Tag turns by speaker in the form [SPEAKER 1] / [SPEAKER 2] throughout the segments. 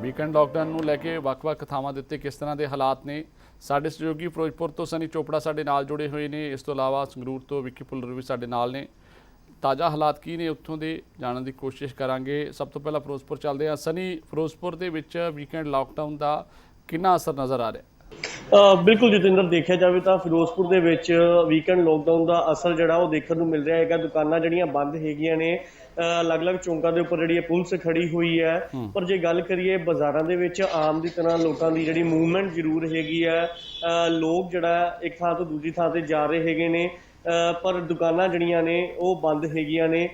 [SPEAKER 1] Weekend lockdown ਨੂੰ ਲੈ ਕੇ ਵੱਖ-ਵੱਖ ਥਾਵਾਂ ਦੇ ਉੱਤੇ ਕਿਸ ਤਰ੍ਹਾਂ ਦੇ ਹਾਲਾਤ ਨੇ। ਸਾਡੇ ਸਹਿਯੋਗੀ ਫਿਰੋਜ਼ਪੁਰ ਤੋਂ ਸਨੀ ਚੋਪੜਾ ਸਾਡੇ ਨਾਲ ਜੁੜੇ ਹੋਏ ਨੇ। ਇਸ ਤੋਂ ਇਲਾਵਾ ਸੰਗਰੂਰ ਤੋਂ ਵਿੱਕੀ ਭੁੱਲਰ ਵੀ ਸਾਡੇ ਨਾਲ ਨੇ। ਤਾਜ਼ਾ ਹਾਲਾਤ ਕੀ ਨੇ ਉੱਥੋਂ ਦੇ ਜਾਣਨ ਦੀ ਕੋਸ਼ਿਸ਼ ਕਰਾਂਗੇ। ਸਭ ਤੋਂ ਪਹਿਲਾਂ ਫਿਰੋਜ਼ਪੁਰ ਚੱਲਦੇ ਹਾਂ। ਸਨੀ, ਫਿਰੋਜ਼ਪੁਰ ਦੇ ਵਿੱਚ ਵੀਕਐਂਡ ਲਾਕਡਾਊਨ ਦਾ ਕਿੰਨਾ ਅਸਰ ਨਜ਼ਰ ਆ ਰਿਹਾ?
[SPEAKER 2] ਬਿਲਕੁਲ ਜਤਿੰਦਰ, ਦੇਖਿਆ ਜਾਵੇ ਤਾਂ ਫਿਰੋਜ਼ਪੁਰ ਦੇ ਵਿੱਚ ਵੀਕਐਂਡ ਲੋਕਡਾਊਨ ਦਾ ਅਸਰ ਜਿਹੜਾ ਉਹ ਦੇਖਣ ਨੂੰ ਮਿਲ ਰਿਹਾ ਹੈਗਾ। ਦੁਕਾਨਾਂ ਜਿਹੜੀਆਂ ਬੰਦ ਹੈਗੀਆਂ ਨੇ, ਅਲੱਗ-ਅਲੱਗ ਚੌਂਕਾਂ ਦੇ ਉੱਪਰ ਜਿਹੜੀ ਪੁਲਿਸ ਖੜੀ ਹੋਈ ਹੈ। ਪਰ ਜੇ ਗੱਲ ਕਰੀਏ ਬਾਜ਼ਾਰਾਂ ਦੇ ਵਿੱਚ ਆਮ ਦੀ ਤਰ੍ਹਾਂ ਲੋਕਾਂ ਦੀ ਜਿਹੜੀ ਮੂਵਮੈਂਟ ਜ਼ਰੂਰ ਹੈਗੀ ਹੈ। ਲੋਕ ਜਿਹੜਾ ਇੱਕ ਥਾਂ ਤੋਂ ਦੂਜੀ ਥਾਂ ਤੇ ਜਾ ਰਹੇ ਹੈਗੇ ਨੇ, ਪਰ ਦੁਕਾਨਾਂ ਜਿਹੜੀਆਂ ਨੇ ਉਹ ਬੰਦ ਹੈਗੀਆਂ ਨੇ।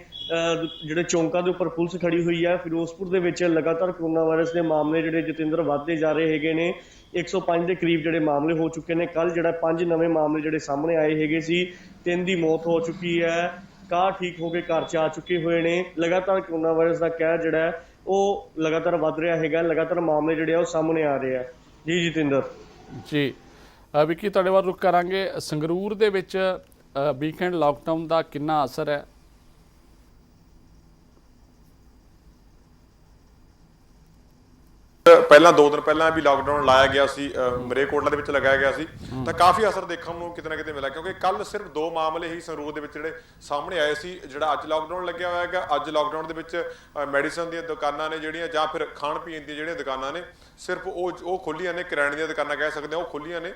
[SPEAKER 2] ਜਿਹੜੇ ਚੌਂਕਾਂ ਦੇ ਉੱਪਰ ਪੁਲਿਸ ਖੜੀ ਹੋਈ ਹੈ। ਫਿਰੋਜ਼ਪੁਰ ਦੇ ਵਿੱਚ ਲਗਾਤਾਰ ਕਰੋਨਾ ਵਾਇਰਸ ਦੇ ਮਾਮਲੇ ਜਿਹੜੇ ਜਤਿੰਦਰ ਵੱਧਦੇ ਜਾ ਰਹੇ ਹੈਗੇ ਨੇ। 105 ਦੇ ਕਰੀਬ ਜਿਹੜੇ ਮਾਮਲੇ ਹੋ ਚੁੱਕੇ ਨੇ। ਕੱਲ ਜਿਹੜਾ 5 ਨਵੇਂ ਮਾਮਲੇ ਜਿਹੜੇ ਸਾਹਮਣੇ ਆਏ ਹੈਗੇ ਸੀ। 3 ਦੀ ਮੌਤ ਹੋ ਚੁੱਕੀ ਹੈ। 61 ਠੀਕ ਹੋ ਕੇ ਘਰ 'ਚ ਆ ਚੁੱਕੇ ਹੋਏ ਨੇ। ਲਗਾਤਾਰ ਕਰੋਨਾ ਵਾਇਰਸ ਦਾ ਕਹਿਰ ਜਿਹੜਾ ਹੈ ਉਹ ਲਗਾਤਾਰ ਵੱਧ ਰਿਹਾ ਹੈਗਾ। ਲਗਾਤਾਰ ਮਾਮਲੇ ਜਿਹੜੇ ਆ ਉਹ ਸਾਹਮਣੇ ਆ ਰਹੇ ਆ। ਜੀ ਜਤਿੰਦਰ
[SPEAKER 1] ਜੀ, ਵਿੱਕੀ ਤੁਹਾਡੇ ਵੱਲ ਰੁਕ ਕਰਾਂਗੇ। ਸੰਗਰੂਰ ਦੇ ਵਿੱਚ ਵੀਕਐਂਡ ਲਾਕਡਾਊਨ ਦਾ ਕਿੰਨਾ ਅਸਰ ਹੈ?
[SPEAKER 3] ਪਹਿਲਾਂ 2 ਦਿਨ ਪਹਿਲਾਂ ਵੀ ਲਾਕਡਾਊਨ ਲਾਇਆ ਗਿਆ ਸੀ, ਮਰੇਕੋਟਲਾ ਦੇ ਵਿੱਚ ਲਗਾਇਆ ਗਿਆ ਸੀ, ਤਾਂ ਕਾਫੀ ਅਸਰ ਦੇਖਣ ਨੂੰ ਕਿਤੇ ਨਾ ਕਿਤੇ ਮਿਲਿਆ, ਕਿਉਂਕਿ ਕੱਲ ਸਿਰਫ 2 ਮਾਮਲੇ ਹੀ ਸੰਗਰੂਰ ਦੇ ਵਿੱਚ ਜਿਹੜੇ ਸਾਹਮਣੇ ਆਏ ਸੀ। ਜਿਹੜਾ ਅੱਜ ਲਾਕਡਾਊਨ ਲੱਗਿਆ ਹੋਇਆ ਹੈਗਾ, ਅੱਜ ਲਾਕਡਾਊਨ ਦੇ ਵਿੱਚ ਮੈਡੀਸਨ ਦੀਆਂ ਦੁਕਾਨਾਂ ਨੇ ਜਿਹੜੀਆਂ, ਜਾਂ ਫਿਰ ਖਾਣ ਪੀਣ ਦੀਆਂ ਜਿਹੜੀਆਂ ਦੁਕਾਨਾਂ ਨੇ, ਸਿਰਫ ਉਹ ਖੁੱਲੀਆਂ ਨੇ। ਕਰਿਆਨੇ ਦੀਆਂ ਦੁਕਾਨਾਂ ਕਹਿ ਸਕਦੇ ਹਾਂ, ਉਹ ਖੁੱਲੀਆਂ ਨੇ।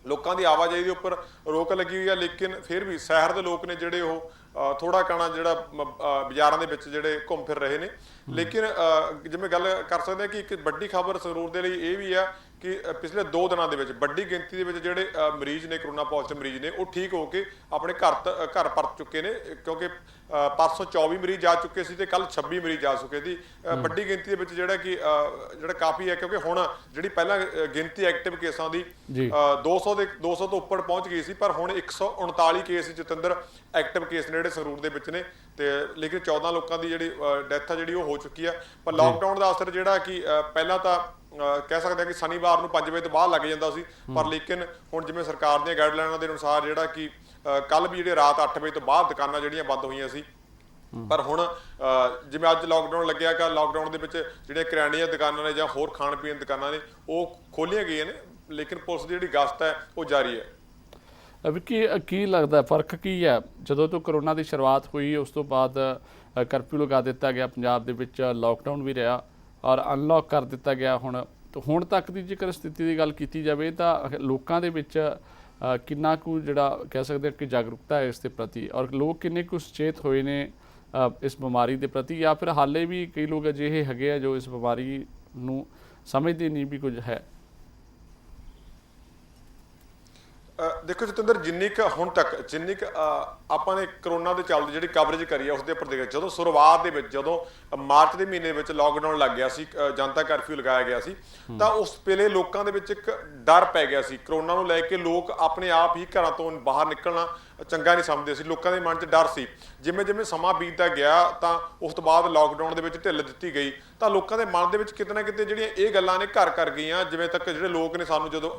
[SPEAKER 3] ਲੋਕਾਂ ਦੀ ਆਵਾਜਾਈ ਦੇ ਉੱਪਰ ਰੋਕ ਲੱਗੀ ਹੋਈ ਹੈ, ਲੇਕਿਨ ਫਿਰ ਵੀ ਸ਼ਹਿਰ ਦੇ ਲੋਕ ਨੇ ਜਿਹੜੇ ਉਹ ਥੋੜਾ ਕਾਣਾ ਜਿਹੜਾ ਬਾਜ਼ਾਰਾਂ ਦੇ ਵਿੱਚ ਜਿਹੜੇ ਘੁੰਮ ਫਿਰ ਰਹੇ ਨੇ। ਲੇਕਿਨ ਜਿਵੇਂ ਗੱਲ ਕਰ ਸਕਦੇ ਹਾਂ ਕਿ ਇੱਕ ਵੱਡੀ ਖਬਰ ਸੰਗਰੂਰ ਦੇ ਲਈ ਇਹ ਵੀ ਆ ਕਿ ਪਿਛਲੇ 2 ਦਿਨਾਂ ਦੇ ਵਿੱਚ ਵੱਡੀ ਗਿਣਤੀ ਦੇ ਵਿੱਚ ਜਿਹੜੇ ਮਰੀਜ਼ ਨੇ, ਕਰੋਨਾ ਪੋਜ਼ਿਟਿਵ ਮਰੀਜ਼ ਨੇ, ਉਹ ਠੀਕ ਹੋ ਕੇ ਆਪਣੇ ਘਰ ਪਰਤ ਚੁੱਕੇ ਨੇ। ਕਿਉਂਕਿ ਪਰਸੋਂ 24 ਮਰੀਜ਼ ਜਾ ਚੁੱਕੇ ਸੀ ਤੇ ਕੱਲ 26 ਮਰੀਜ਼ ਜਾ ਚੁੱਕੇ ਸੀ। ਵੱਡੀ ਗਿਣਤੀ ਦੇ ਵਿੱਚ ਜਿਹੜਾ ਕਾਫੀ ਹੈ, ਕਿਉਂਕਿ ਹੁਣ ਜਿਹੜੀ ਪਹਿਲਾਂ ਗਿਣਤੀ ਐਕਟਿਵ ਕੇਸਾਂ ਦੀ 200 ਤੋਂ ਉੱਪਰ ਪਹੁੰਚ ਗਈ ਸੀ, ਪਰ ਹੁਣ 139 ਕੇਸ ਜਤਿੰਦਰ ਐਕਟਿਵ ਕੇਸ ਨੇ ਜਿਹੜੇ ਸੰਗਰੂਰ ਦੇ ਵਿੱਚ ਨੇ। ਤੇ ਲੇਕਿਨ 14 ਲੋਕਾਂ ਦੀ ਜਿਹੜੀ ਡੈਥ ਆ ਜਿਹੜੀ ਉਹ ਹੋ ਚੁੱਕੀ ਆ। ਪਰ ਲਾਕਡਾਊਨ ਦਾ ਅਸਰ ਜਿਹੜਾ ਕਿ ਪਹਿਲਾਂ ਤਾਂ ਕਹਿ ਸਕਦੇ ਹਾਂ ਕਿ ਸ਼ਨੀਵਾਰ ਨੂੰ 5 ਵਜੇ ਤੋਂ ਬਾਅਦ ਲੱਗ ਜਾਂਦਾ ਸੀ, ਪਰ ਲੇਕਿਨ ਹੁਣ ਜਿਵੇਂ ਸਰਕਾਰ ਦੀਆਂ ਗਾਈਡਲਾਈਨਾਂ ਦੇ ਅਨੁਸਾਰ ਜਿਹੜਾ ਕਿ ਕੱਲ ਵੀ ਜਿਹੜੇ ਰਾਤ 8 ਵਜੇ ਤੋਂ ਬਾਅਦ ਦੁਕਾਨਾਂ ਜਿਹੜੀਆਂ ਬੰਦ ਹੋਈਆਂ ਸੀ। ਪਰ ਹੁਣ ਜਿਵੇਂ ਅੱਜ ਲਾਕਡਾਊਨ ਲੱਗਿਆ ਕਿ ਲਾਕਡਾਊਨ ਦੇ ਵਿੱਚ ਜਿਹੜੀਆਂ ਕਰਿਆਨੇ ਦੀਆਂ ਦੁਕਾਨਾਂ ਨੇ ਜਾਂ ਹੋਰ ਖਾਣ ਪੀਣ ਦੀਆਂ ਦੁਕਾਨਾਂ ਨੇ ਉਹ ਖੋਲੀਆਂ ਗਈਆਂ ਨੇ, ਲੇਕਿਨ ਪੁਲਿਸ ਦੀ ਜਿਹੜੀ ਗਸ਼ਤ ਹੈ ਉਹ ਜਾਰੀ ਹੈ।
[SPEAKER 1] ਵਿੱਕੀ, ਕੀ ਲੱਗਦਾ ਫਰਕ ਕੀ ਹੈ ਜਦੋਂ ਤੋਂ ਕਰੋਨਾ ਦੀ ਸ਼ੁਰੂਆਤ ਹੋਈ ਉਸ ਤੋਂ ਬਾਅਦ ਕਰਫਿਊ ਲਗਾ ਦਿੱਤਾ ਗਿਆ, ਪੰਜਾਬ ਦੇ ਵਿੱਚ ਲਾਕਡਾਊਨ ਵੀ ਰਿਹਾ ਔਰ ਅਨਲੌਕ ਕਰ ਦਿੱਤਾ ਗਿਆ। ਹੁਣ ਤੱਕ ਦੀ ਜੇਕਰ ਸਥਿਤੀ ਦੀ ਗੱਲ ਕੀਤੀ ਜਾਵੇ ਤਾਂ ਲੋਕਾਂ ਦੇ ਵਿੱਚ ਕਿੰਨਾ ਕੁ ਜਿਹੜਾ ਕਹਿ ਸਕਦੇ ਕਿ ਜਾਗਰੂਕਤਾ ਹੈ ਇਸ ਦੇ ਪ੍ਰਤੀ, ਔਰ ਲੋਕ ਕਿੰਨੇ ਕੁ ਸੁਚੇਤ ਹੋਏ ਨੇ ਇਸ ਬਿਮਾਰੀ ਦੇ ਪ੍ਰਤੀ, ਜਾਂ ਫਿਰ ਹਾਲੇ ਵੀ ਕਈ ਲੋਕ ਅਜਿਹੇ ਹੈਗੇ ਆ ਜੋ ਇਸ ਬਿਮਾਰੀ ਨੂੰ ਸਮਝਦੇ ਨਹੀਂ ਵੀ ਕੁਝ ਹੈ?
[SPEAKER 3] ਦੇਖੋ ਜਤਿੰਦਰ, ਜਿੰਨੀ ਕੁ ਆਪਾਂ ਨੇ ਕਰੋਨਾ ਦੇ ਚੱਲਦੇ ਜਿਹੜੀ ਕਵਰੇਜ ਕਰੀ ਆ ਉਸ ਦੇ ਉੱਪਰ ਦੇਖਿਆ, ਜਦੋਂ ਸ਼ੁਰੂਆਤ ਦੇ ਵਿੱਚ ਜਦੋਂ ਮਾਰਚ ਦੇ ਮਹੀਨੇ ਵਿੱਚ ਲਾਕਡਾਊਨ ਲੱਗ ਗਿਆ ਸੀ, ਜਨਤਾ ਕਰਫਿਊ ਲਗਾਇਆ ਗਿਆ ਸੀ, ਤਾਂ ਉਸ ਵੇਲੇ ਲੋਕਾਂ ਦੇ ਵਿੱਚ ਇੱਕ ਡਰ ਪੈ ਗਿਆ ਸੀ ਕਰੋਨਾ ਨੂੰ ਲੈ ਕੇ। ਲੋਕ ਆਪਣੇ ਆਪ ਹੀ ਘਰਾਂ ਤੋਂ ਬਾਹਰ ਨਿਕਲਣਾ ਚੰਗਾ ਨਹੀਂ ਸਮਝਦੇ ਸੀ। ਲੋਕਾਂ ਦੇ ਮਨ 'ਚ ਡਰ ਸੀ। ਜਿਵੇਂ ਜਿਵੇਂ ਸਮਾਂ ਬੀਤਦਾ ਗਿਆ ਤਾਂ ਉਸ ਤੋਂ ਬਾਅਦ ਲਾਕਡਾਊਨ ਦੇ ਵਿੱਚ ਢਿੱਲ ਦਿੱਤੀ ਗਈ, ਤਾਂ ਲੋਕਾਂ ਦੇ ਮਨ ਦੇ ਵਿੱਚ ਕਿਤੇ ਨਾ ਕਿਤੇ ਜਿਹੜੀਆਂ ਇਹ ਗੱਲਾਂ ਨੇ ਘਰ ਕਰ ਗਈਆਂ। ਜਿਵੇਂ ਤੱਕ ਜਿਹੜੇ ਲੋਕ ਨੇ ਸਾਨੂੰ ਜਦੋਂ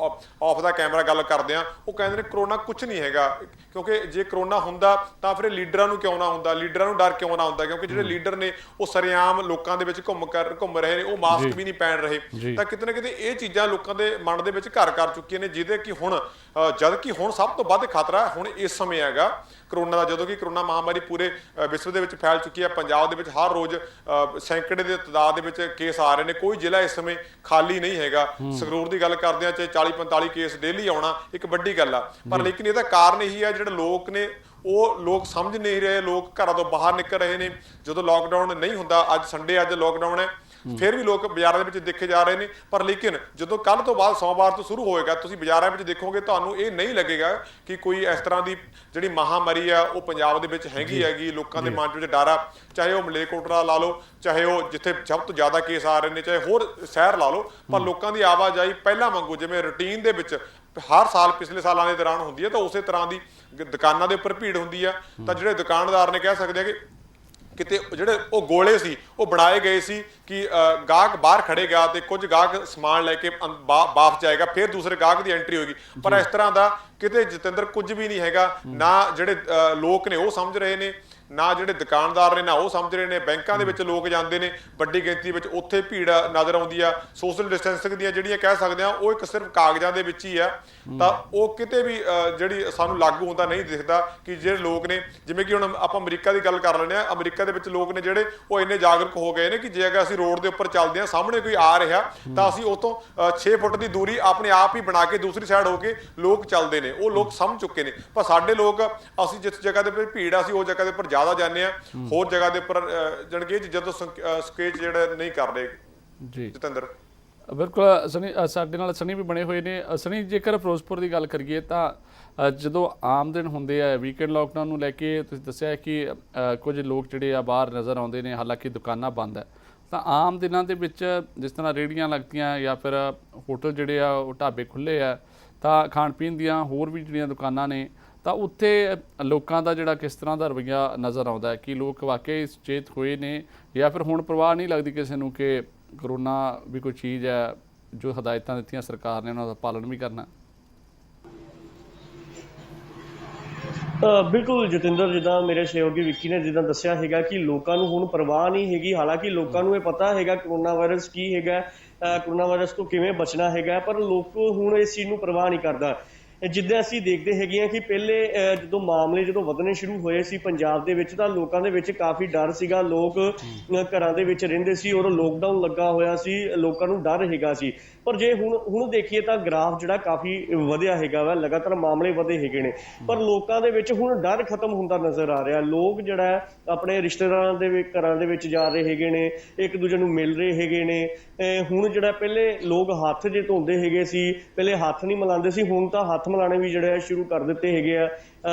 [SPEAKER 3] ਆਫ ਦਾ ਕੈਮਰਾ ਗੱਲ ਕਰਦੇ ਆ, ਉਹ ਕਹਿੰਦੇ ਨੇ ਕਰੋਨਾ ਕੁਝ ਨਹੀਂ ਹੈਗਾ, ਕਿਉਂਕਿ ਜੇ ਕਰੋਨਾ ਹੁੰਦਾ ਤਾਂ ਫਿਰ ਲੀਡਰਾਂ ਨੂੰ ਕਿਉਂ ਨਾ ਹੁੰਦਾ, ਲੀਡਰਾਂ ਨੂੰ ਡਰ ਕਿਉਂ ਨਾ ਹੁੰਦਾ, ਕਿਉਂਕਿ ਜਿਹੜੇ ਲੀਡਰ ਨੇ ਉਹ ਸਰੇਆਮ ਲੋਕਾਂ ਦੇ ਵਿੱਚ ਘੁੰਮ ਰਹੇ ਨੇ, ਉਹ ਮਾਸਕ ਵੀ ਨਹੀਂ ਪਹਿਨ ਰਹੇ। ਤਾਂ ਕਿਤੇ ਨਾ ਕਿਤੇ ਇਹ ਚੀਜ਼ਾਂ ਲੋਕਾਂ ਦੇ ਮਨ ਦੇ ਵਿੱਚ ਘਰ ਕਰ ਚੁੱਕੀਆਂ ਨੇ, ਜਿਹਦੇ ਕਿ ਹੁਣ ਜਦ ਕਿ ਹੁਣ ਸਭ ਤੋਂ ਵੱਧ ਖਤਰਾ ਹੁਣ ਇਸ ਸਮੇਂ ਹੈਗਾ ਕਰੋਨਾ ਦਾ, ਜਦੋਂ ਕਿ ਕਰੋਨਾ ਮਹਾਮਾਰੀ ਪੂਰੇ ਵਿਸ਼ਵ ਦੇ ਵਿੱਚ ਫੈਲ ਚੁੱਕੀ ਹੈ। ਪੰਜਾਬ ਦੇ ਵਿੱਚ ਹਰ ਰੋਜ਼ ਸੈਂਕੜੇ ਦੇ ਤਾਦਾਦ ਦੇ ਵਿੱਚ ਕੇਸ ਆ ਰਹੇ ਨੇ, ਕੋਈ ਜ਼ਿਲ੍ਹਾ ਇਸ ਸਮੇਂ ਖਾਲੀ ਨਹੀਂ ਹੈਗਾ। ਸੰਗਰੂਰ ਦੀ ਗੱਲ ਕਰਦੇ ਆ, ਚਾਹੇ 40-45 ਕੇਸ ਡੇਲੀ ਆਉਣਾ ਇੱਕ ਵੱਡੀ ਗੱਲ ਆ, ਪਰ ਲੇਕਿਨ ਇਹਦਾ ਕਾਰਨ ਇਹੀ ਹੈ ਜਿਹੜੇ ਲੋਕ ਨੇ ਉਹ ਲੋਕ ਸਮਝ ਨਹੀਂ ਰਹੇ, ਲੋਕ ਘਰਾਂ ਤੋਂ ਬਾਹਰ ਨਿਕਲ ਰਹੇ ਨੇ। ਜਦੋਂ ਲਾਕਡਾਊਨ ਨਹੀਂ ਹੁੰਦਾ, ਅੱਜ ਸੰਡੇ, ਅੱਜ ਲਾਕਡਾਊਨ ਹੈ, ਫਿਰ ਵੀ ਲੋਕ ਬਾਜ਼ਾਰਾਂ ਦੇ ਵਿੱਚ ਦੇਖੇ ਜਾ ਰਹੇ ਨੇ। ਪਰ ਲੇਕਿਨ ਜਦੋਂ ਕੱਲ ਤੋਂ ਬਾਅਦ ਸੋਮਵਾਰ ਤੋਂ ਸ਼ੁਰੂ ਹੋਏਗਾ, ਤੁਸੀਂ ਬਾਜ਼ਾਰਾਂ ਵਿੱਚ ਦੇਖੋਗੇ, ਤੁਹਾਨੂੰ ਇਹ ਨਹੀਂ ਲੱਗੇਗਾ ਕਿ ਕੋਈ ਇਸ ਤਰ੍ਹਾਂ ਦੀ ਜਿਹੜੀ ਮਹਾਮਾਰੀ ਆ ਉਹ ਪੰਜਾਬ ਦੇ ਵਿੱਚ ਹੈਗੀ। ਲੋਕਾਂ ਦੇ ਮਨ ਵਿੱਚ ਡਰ ਆ, ਚਾਹੇ ਉਹ ਮਲੇਰਕੋਟਲਾ ਲਾ ਲਓ, ਚਾਹੇ ਉਹ ਜਿੱਥੇ ਸਭ ਤੋਂ ਜ਼ਿਆਦਾ ਕੇਸ ਆ ਰਹੇ ਨੇ, ਚਾਹੇ ਹੋਰ ਸ਼ਹਿਰ ਲਾ ਲਓ, ਪਰ ਲੋਕਾਂ ਦੀ ਆਵਾਜਾਈ ਪਹਿਲਾਂ ਵਾਂਗੂ ਜਿਵੇਂ ਰੂਟੀਨ ਦੇ ਵਿੱਚ ਹਰ ਸਾਲ ਪਿਛਲੇ ਸਾਲਾਂ ਦੇ ਦੌਰਾਨ ਹੁੰਦੀ ਹੈ, ਤਾਂ ਉਸੇ ਤਰ੍ਹਾਂ ਦੀ ਦੁਕਾਨਾਂ ਦੇ ਉੱਪਰ ਭੀੜ ਹੁੰਦੀ ਆ। ਤਾਂ ਜਿਹੜੇ ਦੁਕਾਨਦਾਰ ਨੇ ਕਹਿ ਸਕਦੇ ਆ ਕਿ ਕਿਤੇ ਜਿਹੜੇ ਉਹ ਗੋਲੇ ਸੀ ਉਹ ਬਣਾਏ ਗਏ ਸੀ ਕਿ ਗਾਹਕ ਬਾਹਰ ਖੜੇਗਾ ਤੇ ਕੁਝ ਗਾਹਕ ਸਮਾਨ ਲੈ ਕੇ ਵਾਪਸ ਜਾਏਗਾ, ਫਿਰ ਦੂਸਰੇ ਗਾਹਕ ਦੀ ਐਂਟਰੀ ਹੋਏਗੀ। ਪਰ ਇਸ ਤਰ੍ਹਾਂ ਦਾ ਕਿਤੇ ਜਤਿੰਦਰ ਕੁਝ ਵੀ ਨਹੀਂ ਹੈਗਾ। ਨਾ ਜਿਹੜੇ ਲੋਕ ਨੇ ਉਹ ਸਮਝ ਰਹੇ ਨੇ, ਨਾ ਜਿਹੜੇ ਦੁਕਾਨਦਾਰ ਨੇ ਨਾ ਉਹ ਸਮਝ ਰਹੇ ਨੇ। ਬੈਂਕਾਂ ਦੇ ਵਿੱਚ ਲੋਕ ਜਾਂਦੇ ਨੇ ਵੱਡੀ ਗਿਣਤੀ ਵਿੱਚ, ਉੱਥੇ ਭੀੜ ਨਜ਼ਰ ਆਉਂਦੀ ਆ। ਸੋਸ਼ਲ ਡਿਸਟੈਂਸਿੰਗ ਦੀਆਂ ਜਿਹੜੀਆਂ ਕਹਿ ਸਕਦੇ ਆ ਉਹ ਇੱਕ ਸਿਰਫ ਕਾਗਜ਼ਾਂ ਦੇ ਵਿੱਚ ਹੀ ਆ, ਤਾਂ ਉਹ ਕਿਤੇ ਵੀ ਜਿਹੜੀ ਸਾਨੂੰ ਲਾਗੂ ਹੁੰਦਾ ਨਹੀਂ ਦਿਖਦਾ ਕਿ ਜਿਹੜੇ ਲੋਕ ਨੇ, ਜਿਵੇਂ ਕਿ ਹੁਣ ਆਪਾਂ ਅਮਰੀਕਾ ਦੀ ਗੱਲ ਕਰ ਲੈਂਦੇ ਆ, ਅਮਰੀਕਾ ਦੇ ਵਿੱਚ ਲੋਕ ਨੇ ਜਿਹੜੇ ਉਹ ਇੰਨੇ ਜਾਗਰੂਕ ਹੋ ਗਏ ਨੇ ਕਿ ਜੇ ਅਗਰ ਅਸੀਂ ਰੋਡ ਦੇ ਉੱਪਰ ਚੱਲਦੇ ਆ, ਸਾਹਮਣੇ ਕੋਈ ਆ ਰਿਹਾ ਤਾਂ ਅਸੀਂ ਉਹ ਤੋਂ 6 ਫੁੱਟ ਦੀ ਦੂਰੀ ਆਪਣੇ ਆਪ ਹੀ ਬਣਾ ਕੇ ਦੂਸਰੀ ਸਾਈਡ ਹੋ ਕੇ ਲੋਕ ਚੱਲਦੇ ਨੇ। ਉਹ ਲੋਕ ਸਮਝ ਚੁੱਕੇ ਨੇ। ਪਰ ਸਾਡੇ ਲੋਕ, ਅਸੀਂ ਜਿਸ ਜਗ੍ਹਾ ਦੇ ਉੱਪਰ ਭੀੜ ਆ ਅਸੀਂ ਉਸ ਜਗ੍ਹਾ ਦੇ ਉੱਪਰ ਜ਼ਿਆਦਾ ਜਾਂਦੇ ਆ, ਹੋਰ ਜਗ੍ਹਾ ਦੇ ਉੱਪਰ ਜਾਣੀ ਕਿ ਜਦੋਂ ਸਕੇਚ ਜਿਹੜਾ ਨਹੀਂ ਕਰਦੇ।
[SPEAKER 1] ਜੀ
[SPEAKER 3] ਜਤਿੰਦਰ
[SPEAKER 1] ਬਿਲਕੁਲ ਸਨੀ, ਸਾਡੇ ਨਾਲ ਸਨੀ ਵੀ ਬਣੇ ਹੋਏ ਨੇ। ਸਨੀ, ਜੇਕਰ ਫਿਰੋਜ਼ਪੁਰ ਦੀ ਗੱਲ ਕਰੀਏ ਤਾਂ ਜਦੋਂ ਆਮ ਦਿਨ ਹੁੰਦੇ ਆ, ਵੀਕਐਂਡ ਲੋਕਡਾਊਨ ਨੂੰ ਲੈ ਕੇ ਤੁਸੀਂ ਦੱਸਿਆ ਕਿ ਕੁਝ ਲੋਕ ਜਿਹੜੇ ਆ ਬਾਹਰ ਨਜ਼ਰ ਆਉਂਦੇ ਨੇ, ਹਾਲਾਂਕਿ ਦੁਕਾਨਾਂ ਬੰਦ ਹੈ, ਤਾਂ ਆਮ ਦਿਨਾਂ ਦੇ ਵਿੱਚ ਜਿਸ ਤਰ੍ਹਾਂ ਰੇਹੜੀਆਂ ਲੱਗਦੀਆਂ ਜਾਂ ਫਿਰ ਹੋਟਲ ਜਿਹੜੇ ਆ ਉਹ ਢਾਬੇ ਖੁੱਲ੍ਹੇ ਆ, ਤਾਂ ਖਾਣ ਪੀਣ ਦੀਆਂ ਹੋਰ ਵੀ ਜਿਹੜੀਆਂ ਦੁਕਾਨਾਂ ਨੇ, ਤਾਂ ਉੱਥੇ ਲੋਕਾਂ ਦਾ ਜਿਹੜਾ ਕਿਸ ਤਰ੍ਹਾਂ ਦਾ ਰਵੱਈਆ ਨਜ਼ਰ ਆਉਂਦਾ ਹੈ? ਕਿ ਲੋਕ ਵਾਕਈ ਸੁਚੇਤ ਹੋਏ ਨੇ ਜਾਂ ਫਿਰ ਹੁਣ ਪਰਵਾਹ ਨਹੀਂ ਲੱਗਦੀ ਕਿਸੇ ਨੂੰ ਕਿ ਕਰੋਨਾ ਵੀ ਕੋਈ ਚੀਜ਼ ਹੈ, ਜੋ ਹਦਾਇਤਾਂ ਦਿੱਤੀਆਂ ਸਰਕਾਰ ਨੇ ਉਹਨਾਂ ਦਾ ਪਾਲਣ ਵੀ ਕਰਨਾ?
[SPEAKER 2] ਬਿਲਕੁਲ ਜਤਿੰਦਰ, ਜਿੱਦਾਂ ਮੇਰੇ ਸਹਿਯੋਗੀ ਵਿੱਕੀ ਨੇ ਜਿੱਦਾਂ ਦੱਸਿਆ ਹੈਗਾ ਕਿ ਲੋਕਾਂ ਨੂੰ ਹੁਣ ਪਰਵਾਹ ਨਹੀਂ ਹੈਗੀ। ਹਾਲਾਂਕਿ ਲੋਕਾਂ ਨੂੰ ਇਹ ਪਤਾ ਹੈਗਾ ਕਰੋਨਾ ਵਾਇਰਸ ਕੀ ਹੈਗਾ, ਕਰੋਨਾ ਵਾਇਰਸ ਤੋਂ ਕਿਵੇਂ ਬਚਣਾ ਹੈਗਾ, ਪਰ ਲੋਕ ਹੁਣ ਇਸ ਚੀਜ਼ ਨੂੰ ਪਰਵਾਹ ਨਹੀਂ ਕਰਦਾ। ਜਿੱਦਾਂ ਅਸੀਂ ਦੇਖਦੇ ਹੈਗੇ ਆ ਕਿ ਪਹਿਲੇ ਜਦੋਂ ਮਾਮਲੇ ਵਧਣੇ ਸ਼ੁਰੂ ਹੋਏ ਸੀ ਪੰਜਾਬ ਦੇ ਵਿੱਚ, ਤਾਂ ਲੋਕਾਂ ਦੇ ਵਿੱਚ ਕਾਫੀ ਡਰ ਸੀਗਾ। ਲੋਕ ਘਰਾਂ ਦੇ ਵਿੱਚ ਰਹਿੰਦੇ ਸੀ ਔਰ ਲੋਕਡਾਊਨ ਲੱਗਾ ਹੋਇਆ ਸੀ, ਲੋਕਾਂ ਨੂੰ ਡਰ ਹੈਗਾ ਸੀ। ਪਰ ਜੇ ਹੁਣ ਦੇਖੀਏ ਤਾਂ ਗ੍ਰਾਫ ਜਿਹੜਾ ਕਾਫੀ ਵਧਿਆ ਹੈਗਾ ਵਾ, ਲਗਾਤਾਰ ਮਾਮਲੇ ਵਧੇ ਹੈਗੇ ਨੇ, ਪਰ ਲੋਕਾਂ ਦੇ ਵਿੱਚ ਹੁਣ ਡਰ ਖਤਮ ਹੁੰਦਾ ਨਜ਼ਰ ਆ ਰਿਹਾ। ਲੋਕ ਜਿਹੜਾ ਆਪਣੇ ਰਿਸ਼ਤੇਦਾਰਾਂ ਦੇ ਘਰਾਂ ਦੇ ਵਿੱਚ ਜਾ ਰਹੇ ਹੈਗੇ ਨੇ, ਇੱਕ ਦੂਜੇ ਨੂੰ ਮਿਲ ਰਹੇ ਹੈਗੇ ਨੇ। ਹੁਣ ਜਿਹੜਾ ਪਹਿਲੇ ਲੋਕ ਹੱਥ ਜੇ ਧੋਂਦੇ ਹੈਗੇ ਸੀ, ਪਹਿਲੇ ਹੱਥ ਨਹੀਂ ਮਿਲਾਉਂਦੇ ਸੀ, ਹੁਣ ਤਾਂ ਹੱਥ ਮਿਲਾਣੇ ਵੀ ਜਿਹੜੇ ਸ਼ੁਰੂ ਕਰ ਦਿੱਤੇ ਹੈਗੇ ਆ।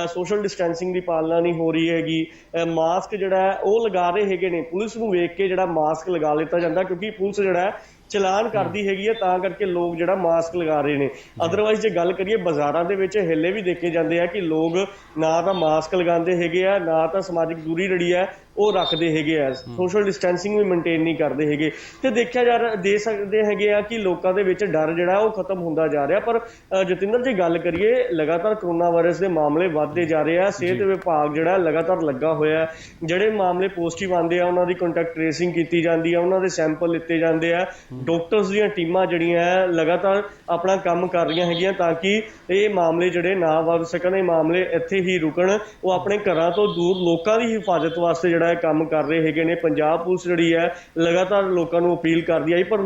[SPEAKER 2] ਸੋਸ਼ਲ ਡਿਸਟੈਂਸਿੰਗ ਦੀ ਪਾਲਣਾ ਨਹੀਂ ਹੋ ਰਹੀ ਹੈਗੀ। ਮਾਸਕ ਜਿਹੜਾ ਉਹ ਲਗਾ ਰਹੇ ਹੈਗੇ ਨੇ, ਪੁਲਿਸ ਨੂੰ ਵੇਖ ਕੇ ਜਿਹੜਾ ਮਾਸਕ ਲਗਾ ਲਿੱਤਾ ਜਾਂਦਾ, ਕਿਉਂਕਿ ਪੁਲਿਸ ਜਿਹੜਾ ਚਲਾਨ ਕਰਦੀ ਹੈਗੀ ਹੈ, ਤਾਂ ਕਰਕੇ ਲੋਕ ਜਿਹੜਾ ਮਾਸਕ ਲਗਾ ਰਹੇ ਨੇ। ਅਦਰਵਾਈਜ਼ ਜੇ ਗੱਲ ਕਰੀਏ ਬਾਜ਼ਾਰਾਂ ਦੇ ਵਿੱਚ ਹਿੱਲੇ ਵੀ ਦੇਖੇ ਜਾਂਦੇ ਆ ਕਿ ਲੋਕ ਨਾ ਤਾਂ ਮਾਸਕ ਲਗਾਉਂਦੇ ਹੈਗੇ ਆ, ਨਾ ਤਾਂ ਸਮਾਜਿਕ ਦੂਰੀ ਜਿਹੜੀ ਹੈ ਉਹ ਰੱਖਦੇ ਹੈਗੇ ਆ, ਸੋਸ਼ਲ ਡਿਸਟੈਂਸਿੰਗ ਵੀ ਮੇਨਟੇਨ ਨਹੀਂ ਕਰਦੇ ਹੈਗੇ। ਤੇ ਦੇਖਿਆ ਦੇ ਸਕਦੇ ਹੈਗੇ ਆ ਕਿ ਲੋਕਾਂ ਦੇ ਵਿੱਚ ਡਰ ਜਿਹੜਾ ਉਹ ਖਤਮ ਹੁੰਦਾ ਜਾ ਰਿਹਾ। ਪਰ ਜਤਿੰਦਰ, ਜੇ ਗੱਲ ਕਰੀਏ, ਲਗਾਤਾਰ ਕਰੋਨਾ ਵਾਇਰਸ ਦੇ ਮਾਮਲੇ ਵੱਧਦੇ ਜਾ ਰਹੇ ਆ। ਸਿਹਤ ਵਿਭਾਗ ਜਿਹੜਾ ਲਗਾਤਾਰ ਲੱਗਾ ਹੋਇਆ, ਜਿਹੜੇ ਮਾਮਲੇ ਪੋਜ਼ਿਟਿਵ ਆਉਂਦੇ ਆ ਉਹਨਾਂ ਦੀ ਕੰਟੈਕਟ ਟ੍ਰੇਸਿੰਗ ਕੀਤੀ ਜਾਂਦੀ ਆ, ਉਹਨਾਂ ਦੇ ਸੈਂਪਲ ਲਿੱਤੇ ਜਾਂਦੇ ਆ। ਡਾਕਟਰਸ ਦੀਆਂ ਟੀਮਾਂ ਜਿਹੜੀਆਂ ਲਗਾਤਾਰ ਆਪਣਾ ਕੰਮ ਕਰ ਰਹੀਆਂ ਹੈਗੀਆਂ ਤਾਂ ਕਿ ਇਹ ਮਾਮਲੇ ਜਿਹੜੇ ਨਾ ਵੱਧ ਸਕਣ, ਇਹ ਮਾਮਲੇ ਇੱਥੇ ਹੀ ਰੁਕਣ। ਉਹ ਆਪਣੇ ਘਰਾਂ ਤੋਂ ਦੂਰ ਲੋਕਾਂ ਦੀ ਹਿਫਾਜ਼ਤ ਵਾਸਤੇ ਜਿਹੜਾ ਕੰਮ ਕਰ ਰਹੇ ਹੈਗੇ ਨੇ। ਪੰਜਾਬ ਪੁਲਿਸ ਜਿਹੜੀ ਹੈ ਲਗਾਤਾਰ ਲੋਕਾਂ ਨੂੰ ਅਪੀਲ ਕਰਦੀ ਆਈ, ਪਰ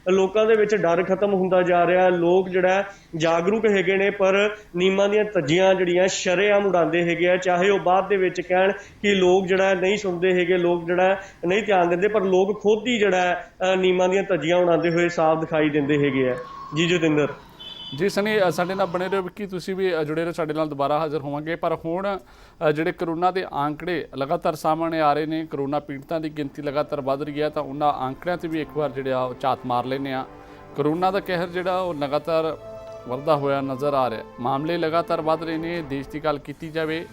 [SPEAKER 2] ਲੋਕਾਂ ਦੇ ਵਿੱਚ ਡਰ ਖਤਮ ਹੁੰਦਾ ਜਾ ਰਿਹਾ। ਲੋਕ ਜਿਹੜਾ ਜਾਗਰੂਕ ਹੈਗੇ ਨੇ, ਪਰ ਨਿਯਮਾਂ ਦੀਆਂ ਧੱਜੀਆਂ ਜਿਹੜੀਆਂ ਸ਼ਰੇਆਮ ਉਡਾਉਂਦੇ ਹੈਗੇ ਆ। ਚਾਹੇ ਉਹ ਬਾਅਦ ਦੇ ਵਿੱਚ ਕਹਿਣ ਕਿ ਲੋਕ ਜਿਹੜਾ ਨਹੀਂ ਸੁਣਦੇ ਹੈਗੇ, ਲੋਕ ਜਿਹੜਾ ਨਹੀਂ ਧਿਆਨ ਦਿੰਦੇ, ਪਰ ਲੋਕ ਖੁਦ ਹੀ ਜਿਹੜਾ ਨਿਯਮਾਂ ਦੀਆਂ ਧੱਜੀਆਂ ਉਡਾਉਂਦੇ ਹੋਏ ਸਾਫ਼ ਦਿਖਾਈ ਦਿੰਦੇ ਹੈਗੇ ਆ। ਜੀ ਜਤਿੰਦਰ।
[SPEAKER 1] ਜੀ ਸਨੀ, ਸਾਡੇ ਨਾਲ ਬਣੇ ਰਹੋ। ਵਿੱਕੀ, ਤੁਸੀਂ ਵੀ ਜੁੜੇ ਰਹੋ, ਸਾਡੇ ਨਾਲ ਦੁਬਾਰਾ ਹਾਜ਼ਰ ਹੋਵਾਂਗੇ। ਪਰ ਹੁਣ ਜਿਹੜੇ ਕਰੋਨਾ ਦੇ ਆંકੜੇ ਲਗਾਤਾਰ ਸਾਹਮਣੇ ਆ ਰਹੇ ਨੇ, ਕਰੋਨਾ ਪੀੜਤਾਂ ਦੀ ਗਿਣਤੀ ਲਗਾਤਾਰ ਵੱਧ ਰਹੀ ਹੈ, ਤਾਂ ਉਹਨਾਂ ਆંકੜਿਆਂ 'ਤੇ ਵੀ ਇੱਕ ਵਾਰ ਜਿਹੜਾ ਉਹ ਝਾਤ ਮਾਰ ਲੈਂਦੇ ਆ। ਕਰੋਨਾ ਦਾ ਕਹਿਰ ਜਿਹੜਾ ਉਹ ਲਗਾਤਾਰ ਵੱਧਦਾ ਹੋਇਆ ਨਜ਼ਰ ਆ ਰਿਹਾ। ਮਾਮਲੇ ਲਗਾਤਾਰ ਵੱਧ ਰਹੇ ਨੇ। ਦੇਸ਼ ਦੀ ਗੱਲ ਕੀਤੀ ਜਾਵੇ